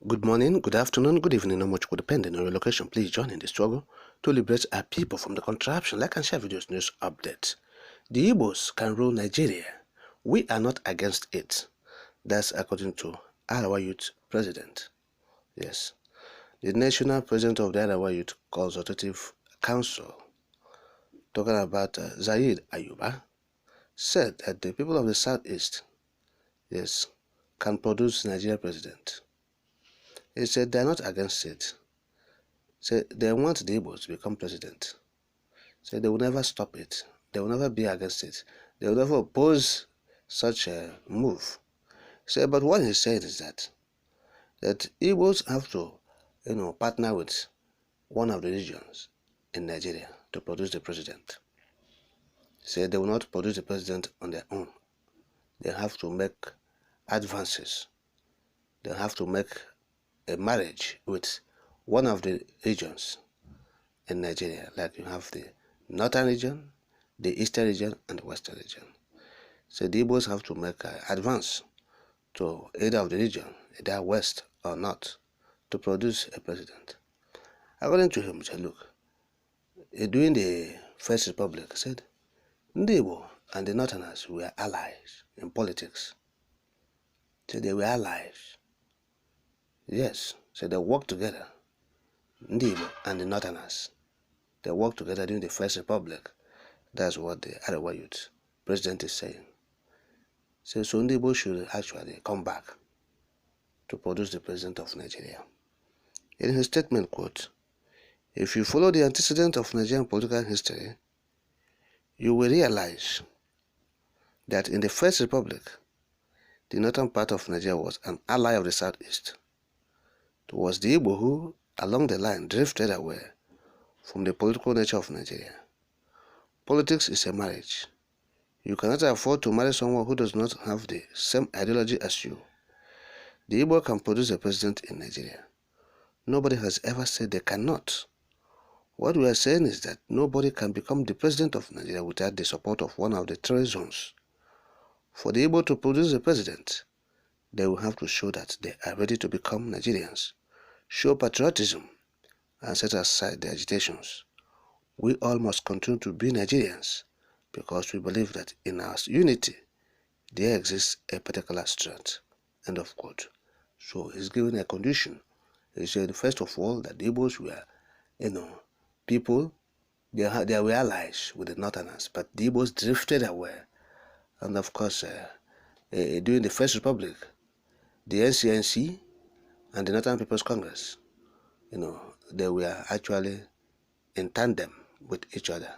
Good morning, good afternoon, good evening, or much depending on your location. Please join in the struggle to liberate our people from the contraption. Like and share videos, news updates. The Igbos can rule Nigeria. We are not against it. That's according to Arewa Youth President. Yes. The National President of the Arewa Youth Consultative Council, talking about Zayed Ayuba, said that the people of the Southeast, yes, can produce Nigeria president. He said they are not against it. Say they want the Igbos to become president. Say they will never stop it. They will never be against it. They will never oppose such a move. Say, but what he said is that Igbos have to, partner with one of the regions in Nigeria to produce the president. Say they will not produce the president on their own. They have to make advances. They have to make a marriage with one of the regions in Nigeria, like you have the northern region, the eastern region, and the western region. So the Igbos have to make an advance to either of the region, either west or north, to produce a president. According to him, he said, look, during the First Republic, he said, the Igbo and the Northerners were allies in politics. So they were allies. Yes, so they worked together. The Igbo and the Northerners, they worked together during the First Republic. That's what the Arewa Youth President is saying. So the Igbo should actually come back to produce the president of Nigeria. In his statement, quote, if you follow the antecedent of Nigerian political history, you will realize that in the First Republic, the northern part of Nigeria was an ally of the Southeast. It was the Igbo who, along the line, drifted away from the political nature of Nigeria. Politics is a marriage. You cannot afford to marry someone who does not have the same ideology as you. The Igbo can produce a president in Nigeria. Nobody has ever said they cannot. What we are saying is that nobody can become the president of Nigeria without the support of one of the three zones. For the Igbo to produce a president, they will have to show that they are ready to become Nigerians, show patriotism, and set aside the agitations. We all must continue to be Nigerians because we believe that in our unity, there exists a particular strength. End of quote. So he's given a condition. He said, first of all, that the Igbos were, people, they were allies with the Northerners, but the Igbos drifted away. And of course, during the First Republic, the NCNC and the Northern People's Congress, they were actually in tandem with each other.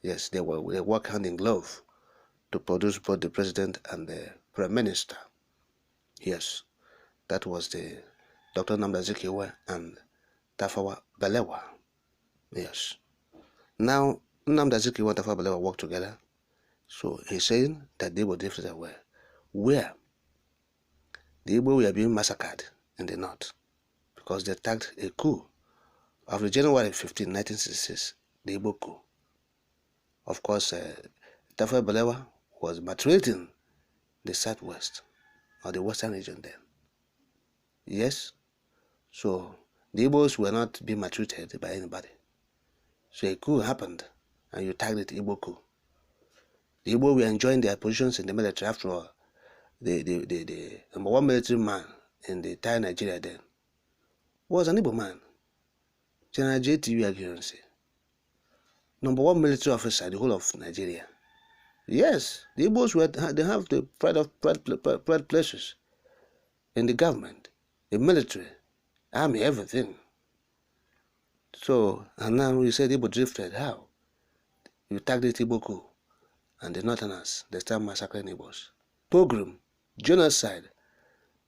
Yes, they work hand in glove to produce both the president and the prime minister. Yes, that was the Dr. Nnamdi Azikiwe and Tafawa Balewa. Yes. Now, Nnamdi Azikiwe and Tafawa Balewa work together. So he's saying that they were drifted away. Where the Igbo were being massacred in the north because they attacked a coup of the January 15, 1966, the Igbo coup. Of course, Tafawa Balewa was maltreating the southwest or the western region then. Yes, so the Igbos were not being maltreated by anybody. So a coup happened and you tagged it Igbo coup. The Igbo were enjoying their positions in the military. After all, the number one military man in the entire Nigeria then was an Igbo man, General J.T.V. Aguiyi, number one military officer in the whole of Nigeria. Yes, the Igbos they have the pride places in the government, the military, army, everything. So, and now you say the Igbo drifted. How? You tagged it Igbo coup, and the Northerners, they start massacring Igbos. Pogrom, genocide.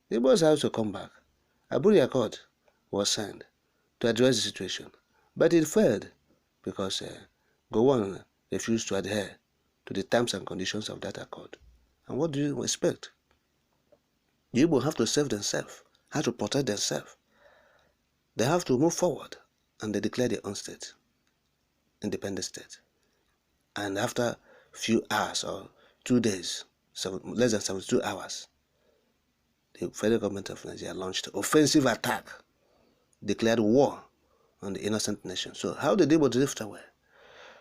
The Igbos have to come back. Aburi Accord was signed to address the situation, but it failed because Gowon refused to adhere to the terms and conditions of that accord. And what do you expect? The Igbo have to save themselves, have to protect themselves. They have to move forward, and they declare their own state, independent state. And after a few hours or 2 days, less than 72 hours, the federal government of Nigeria launched offensive attack, declared war on the innocent nation. So how did Igbo drift away?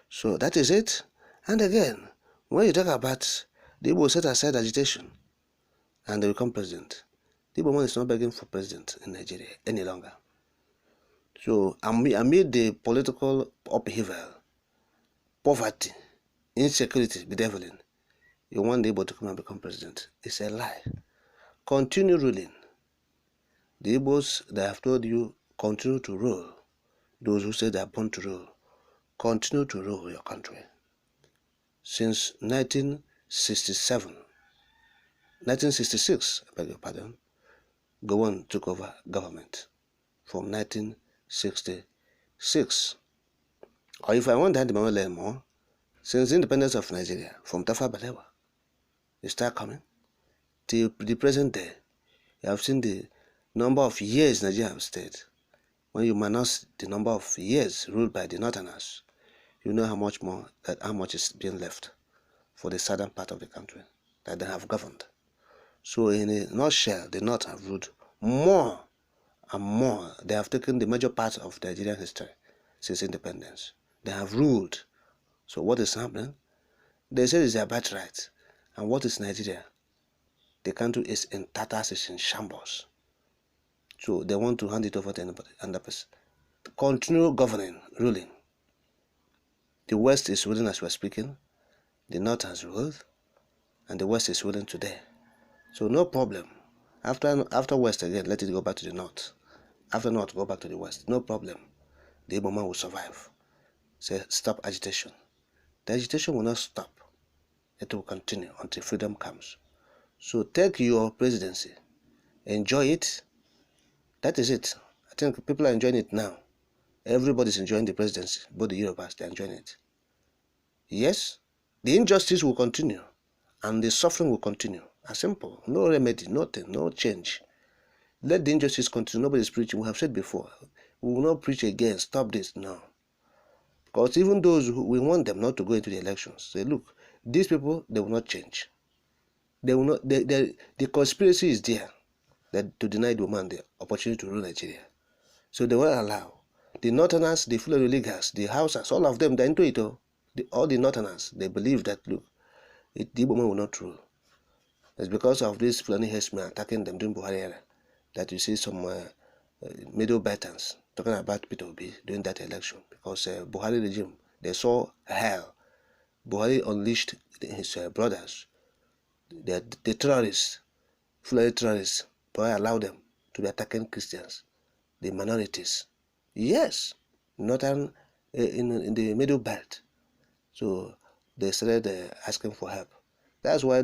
So that is it. And again, when you talk about the Igbo set aside agitation and they become president, the Igbo man is not begging for president in Nigeria any longer. So amid the political upheaval, poverty, insecurity, bedeviling, you want the Igbo to come and become president. It's a lie. Continue ruling. The Igbos that have told you continue to rule. Those who say they are born to rule, continue to rule your country. Since 1966, I beg your pardon, Gowon took over government from 1966. Or if I want that to learn more, since the independence of Nigeria, from Tafa Balewa, you start coming till the present day. You have seen the number of years Nigeria have stayed. When you minus the number of years ruled by the Northerners, you know how much is being left for the southern part of the country that they have governed. So in a nutshell, the North have ruled more and more. They have taken the major part of Nigerian history since independence. They have ruled. So what is happening? They say it's their birthright. And what is Nigeria? The country is in tatters, is in shambles. So they want to hand it over to another person. Continue governing, ruling. The West is ruling as we are speaking. The North has ruled, and the West is ruling today. So no problem. After West again, let it go back to the North. After North, go back to the West. No problem. The Igbo man will survive. Say, stop agitation. The agitation will not stop. It will continue until freedom comes. So take your presidency. Enjoy it. That is it. I think people are enjoying it now. Everybody's enjoying the presidency. Both the Yorubas, they're enjoying it. Yes, the injustice will continue. And the suffering will continue. As simple. No remedy, nothing, no change. Let the injustice continue. Nobody's preaching. We have said before. We will not preach again. Stop this. No. Because even those who we want them not to go into the elections. Say, look, these people, they will not change. They will not. The conspiracy is there that to deny the woman the opportunity to rule Nigeria. So they will allow. The Northerners, the Fulani leaguers, the Hausas, all of them, they're into it. All the Northerners, they believe that, look, the Igbo man will not rule. It's because of this Fulani herdsmen attacking them during Buhari era that you see some middle Beltans talking about Peter Obi during that election. Because Buhari regime, they saw hell. Buhari unleashed his brothers, the terrorists, Fulani terrorists. Buhari allowed them to be attacking Christians, the minorities. Yes, northern in the middle belt. So they started asking for help. That's why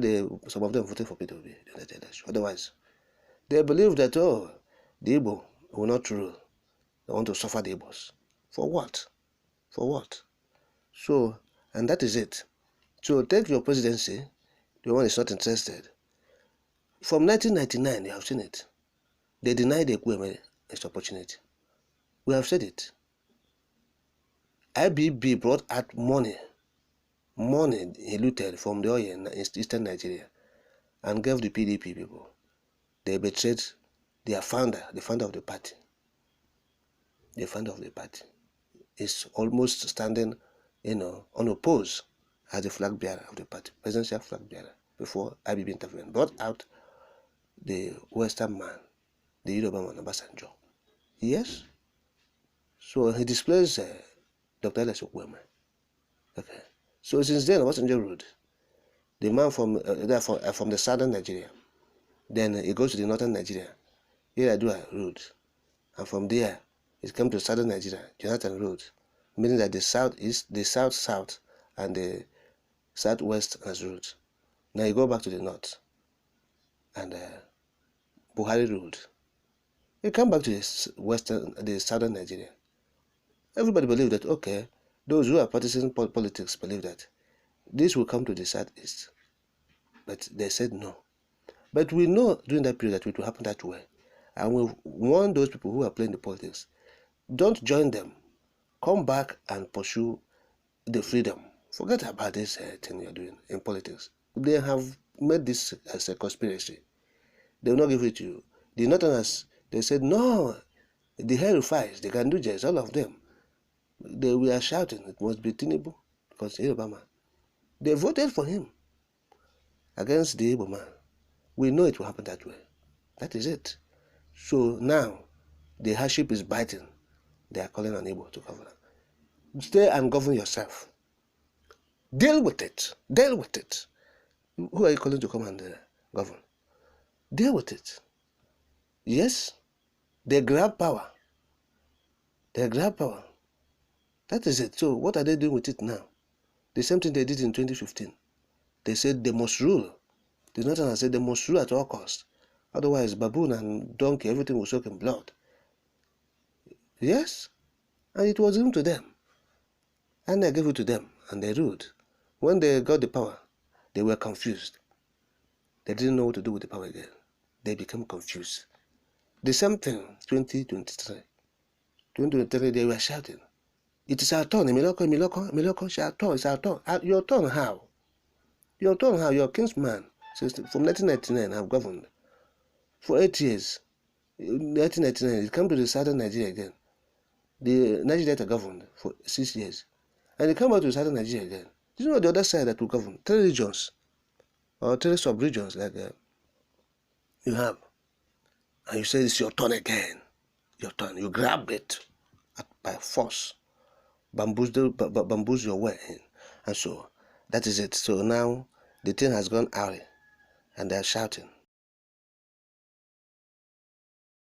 some of them voted for Peter Obi in that election. Otherwise, they believe that, the Igbo will not rule. They want to suffer the Igbos. For what? For what? So, and that is it. So take your presidency. The one is not interested. From 1999, you have seen it. They denied Ekwueme its opportunity. We have said it. IBB brought out money he looted from the oil in eastern Nigeria and gave the PDP people. They betrayed their founder, the founder of the party. The founder of the party is almost standing, unopposed as the flag bearer of the party, presidential flag bearer, before IBB intervened. Brought out the Western man, the Yoruba man, Obasanjo. Yes? So he displays Dr. Ekwueme. Okay. So since then, Obasanjo ruled. The man from the southern Nigeria. Then he goes to the northern Nigeria. Iradua ruled. And from there, it came to southern Nigeria. Jonathan ruled. Meaning that the southeast, the south, and the southwest has ruled. Now you go back to the north. And Buhari ruled. You come back to the southern Nigeria. Everybody believed that, okay, those who are practicing politics believe that this will come to the southeast. But they said no. But we know during that period that it will happen that way. And we warn those people who are playing the politics, don't join them. Come back and pursue the freedom. Forget about this thing you're doing in politics. They have made this as a conspiracy. They will not give it to you. The Northerners, they said, no, the Herifies, they can do just all of them. They were shouting, it must be Tinubu, because he's Obama. They voted for him against the Igbo man. We know it will happen that way. That is it. So now, the Rdship is biting. They are calling on Igbo to govern. Stay and govern yourself. Deal with it. Deal with it. Who are you calling to come and govern? Deal with it. Yes, they grab power. They grab power. That is it. So what are they doing with it now? The same thing they did in 2015. They said they must rule. The Northerners said they must rule at all costs. Otherwise, baboon and donkey, everything will soak in blood. Yes, and it was given to them. And they gave it to them, and they ruled. When they got the power, they were confused. They didn't know what to do with the power again. They became confused. The same thing, 2023. 2023, they were shouting, it is our turn, Miloko, Miloko, Miloko, it's our turn, it's our turn. Your turn how? Your turn how? Your kinsman, from 1999, have governed for 8 years. In 1999, it came to the southern Nigeria again. The Niger Delta governed for 6 years. And it came back to southern Nigeria again. Do you know the other side that will govern? 3 regions, or 3 sub-regions like you have. And you say it's your turn again. Your turn. You grabbed it by force. Bamboozle your way in. And so, that is it. So now, the thing has gone out. And they are shouting.